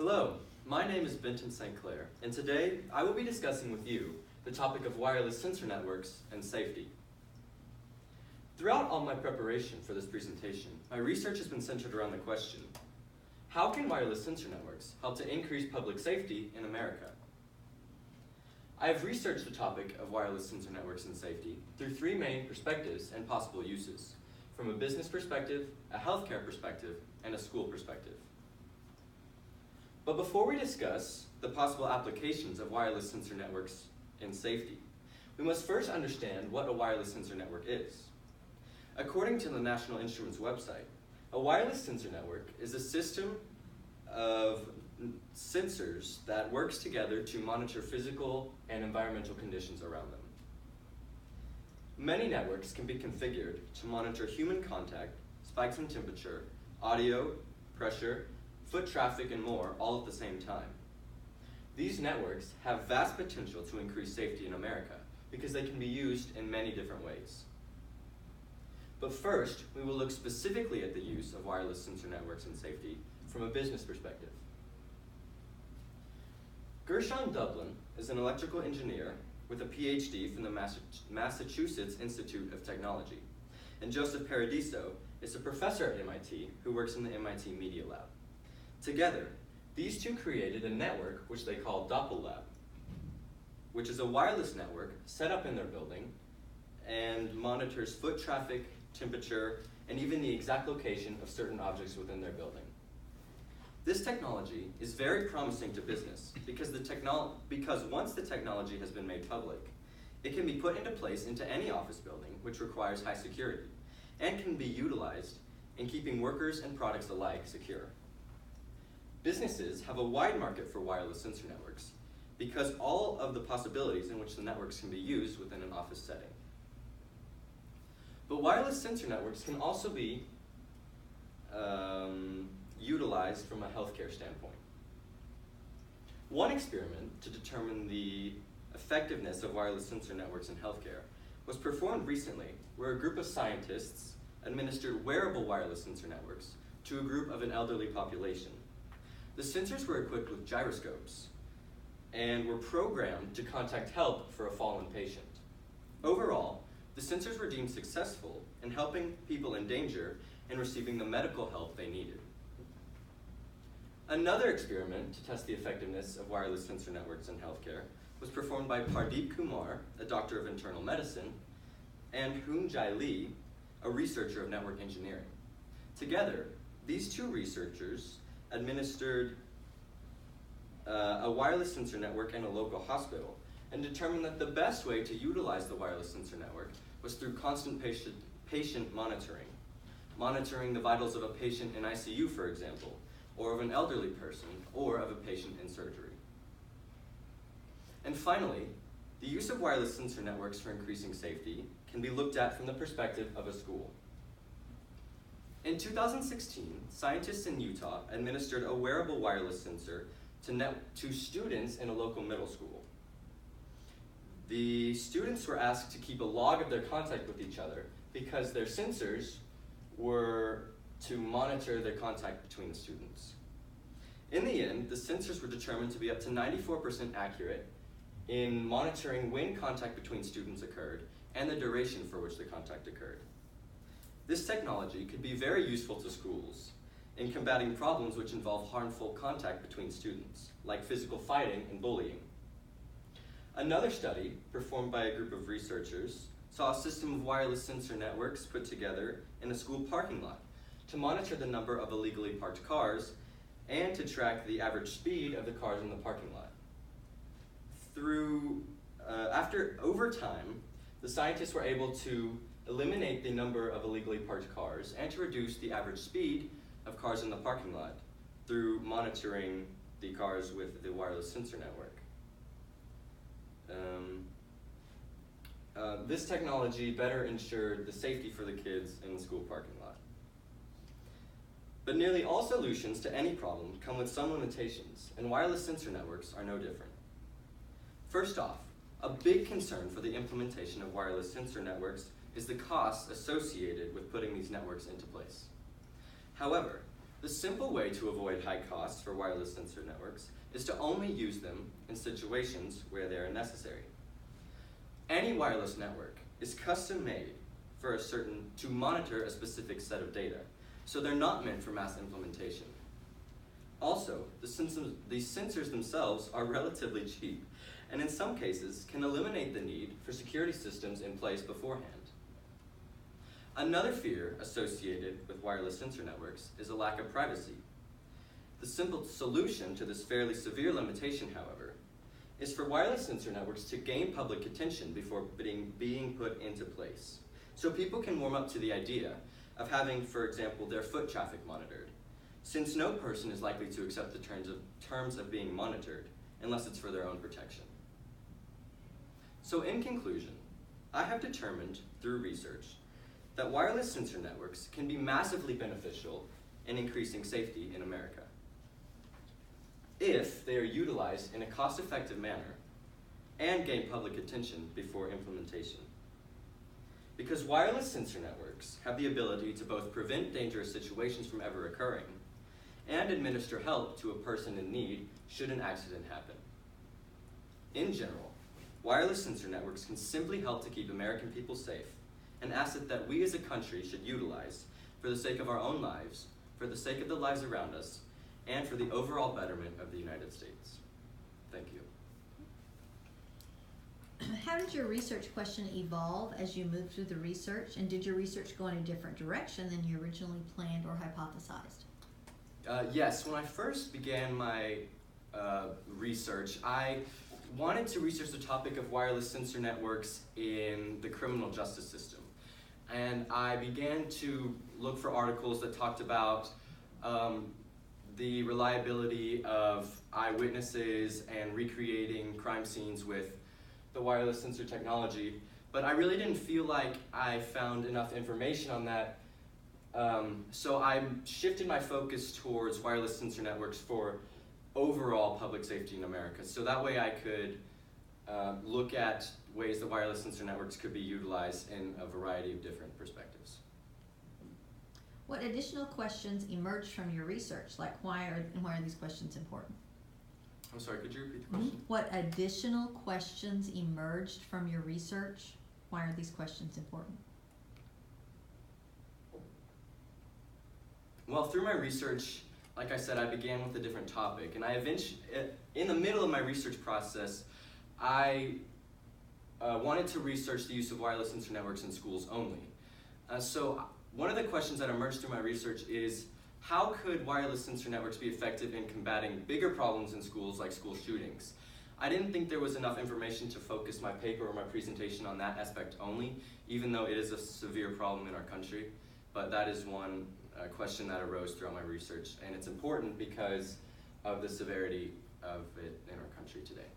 Hello, my name is Benton St. And today I will be discussing with you the topic of wireless sensor networks and safety. Throughout all my preparation for this presentation, my research has been centered around the question, how can wireless sensor networks help to increase public safety in America? I have researched the topic of wireless sensor networks and safety through three main perspectives and possible uses, from a business perspective, a healthcare perspective, and a school perspective. But before we discuss the possible applications of wireless sensor networks in safety, we must first understand what a wireless sensor network is. According to the National Instruments website, a wireless sensor network is a system of sensors that works together to monitor physical and environmental conditions around them. Many networks can be configured to monitor human contact, spikes in temperature, audio, pressure, foot traffic, and more, all at the same time. These networks have vast potential to increase safety in America because they can be used in many different ways. But first, we will look specifically at the use of wireless sensor networks in safety from a business perspective. Gershon Dublin is an electrical engineer with a PhD from the Massachusetts Institute of Technology, and Joseph Paradiso is a professor at MIT who works in the MIT Media Lab. Together, these two created a network which they call DoppelLab, which is a wireless network set up in their building and monitors foot traffic, temperature, and even the exact location of certain objects within their building. This technology is very promising to business because once the technology has been made public, it can be put into place into any office building which requires high security and can be utilized in keeping workers and products alike secure. Businesses have a wide market for wireless sensor networks because all of the possibilities in which the networks can be used within an office setting. But wireless sensor networks can also be utilized from a healthcare standpoint. One experiment to determine the effectiveness of wireless sensor networks in healthcare was performed recently, where a group of scientists administered wearable wireless sensor networks to a group of an elderly population. The sensors were equipped with gyroscopes and were programmed to contact help for a fallen patient. Overall, the sensors were deemed successful in helping people in danger and receiving the medical help they needed. Another experiment to test the effectiveness of wireless sensor networks in healthcare was performed by Pardeep Kumar, a doctor of internal medicine, and Hoonjai Lee, a researcher of network engineering. Together, these two researchers administered a wireless sensor network in a local hospital and determined that the best way to utilize the wireless sensor network was through constant patient monitoring the vitals of a patient in ICU, for example, or of an elderly person, or of a patient in surgery. And finally, the use of wireless sensor networks for increasing safety can be looked at from the perspective of a school. In 2016, scientists in Utah administered a wearable wireless sensor to students in a local middle school. The students were asked to keep a log of their contact with each other because their sensors were to monitor the contact between the students. In the end, the sensors were determined to be up to 94% accurate in monitoring when contact between students occurred and the duration for which the contact occurred. This technology could be very useful to schools in combating problems which involve harmful contact between students, like physical fighting and bullying. Another study, performed by a group of researchers, saw a system of wireless sensor networks put together in a school parking lot to monitor the number of illegally parked cars and to track the average speed of the cars in the parking lot. Over time, the scientists were able to eliminate the number of illegally parked cars and to reduce the average speed of cars in the parking lot through monitoring the cars with the wireless sensor network. This technology better ensured the safety for the kids in the school parking lot. But nearly all solutions to any problem come with some limitations, and wireless sensor networks are no different. First off, a big concern for the implementation of wireless sensor networks is the costs associated with putting these networks into place. However, The simple way to avoid high costs for wireless sensor networks is to only use them in situations where they are necessary. Any wireless network is custom made to monitor a specific set of data, so they're not meant for mass implementation. Also, these sensors themselves are relatively cheap, and in some cases can eliminate the need for security systems in place beforehand. Another fear associated with wireless sensor networks is a lack of privacy. The simple solution to this fairly severe limitation, however, is for wireless sensor networks to gain public attention before being put into place, so people can warm up to the idea of having, for example, their foot traffic monitored, since no person is likely to accept the terms of being monitored unless it's for their own protection. So in conclusion, I have determined through research that wireless sensor networks can be massively beneficial in increasing safety in America if they are utilized in a cost-effective manner and gain public attention before implementation. Because wireless sensor networks have the ability to both prevent dangerous situations from ever occurring and administer help to a person in need should an accident happen. In general, wireless sensor networks can simply help to keep American people safe, an asset that we as a country should utilize for the sake of our own lives, for the sake of the lives around us, and for the overall betterment of the United States. Thank you. How did your research question evolve as you moved through the research, and did your research go in a different direction than you originally planned or hypothesized? Yes, when I first began my research, I wanted to research the topic of wireless sensor networks in the criminal justice system. And I began to look for articles that talked about the reliability of eyewitnesses and recreating crime scenes with the wireless sensor technology, but I really didn't feel like I found enough information on that. So I shifted my focus towards wireless sensor networks for overall public safety in America. So that way I could look at ways that wireless sensor networks could be utilized in a variety of different perspectives. What additional questions emerged from your research? Like why are these questions important? I'm sorry, could you repeat the question? What additional questions emerged from your research? Why are these questions important? Well, through my research, like I said, I began with a different topic, and I eventually, in the middle of my research process, I wanted to research the use of wireless sensor networks in schools only. So one of the questions that emerged through my research is, how could wireless sensor networks be effective in combating bigger problems in schools like school shootings? I didn't think there was enough information to focus my paper or my presentation on that aspect only, even though it is a severe problem in our country. But that is one question that arose throughout my research, and it's important because of the severity of it in our country today.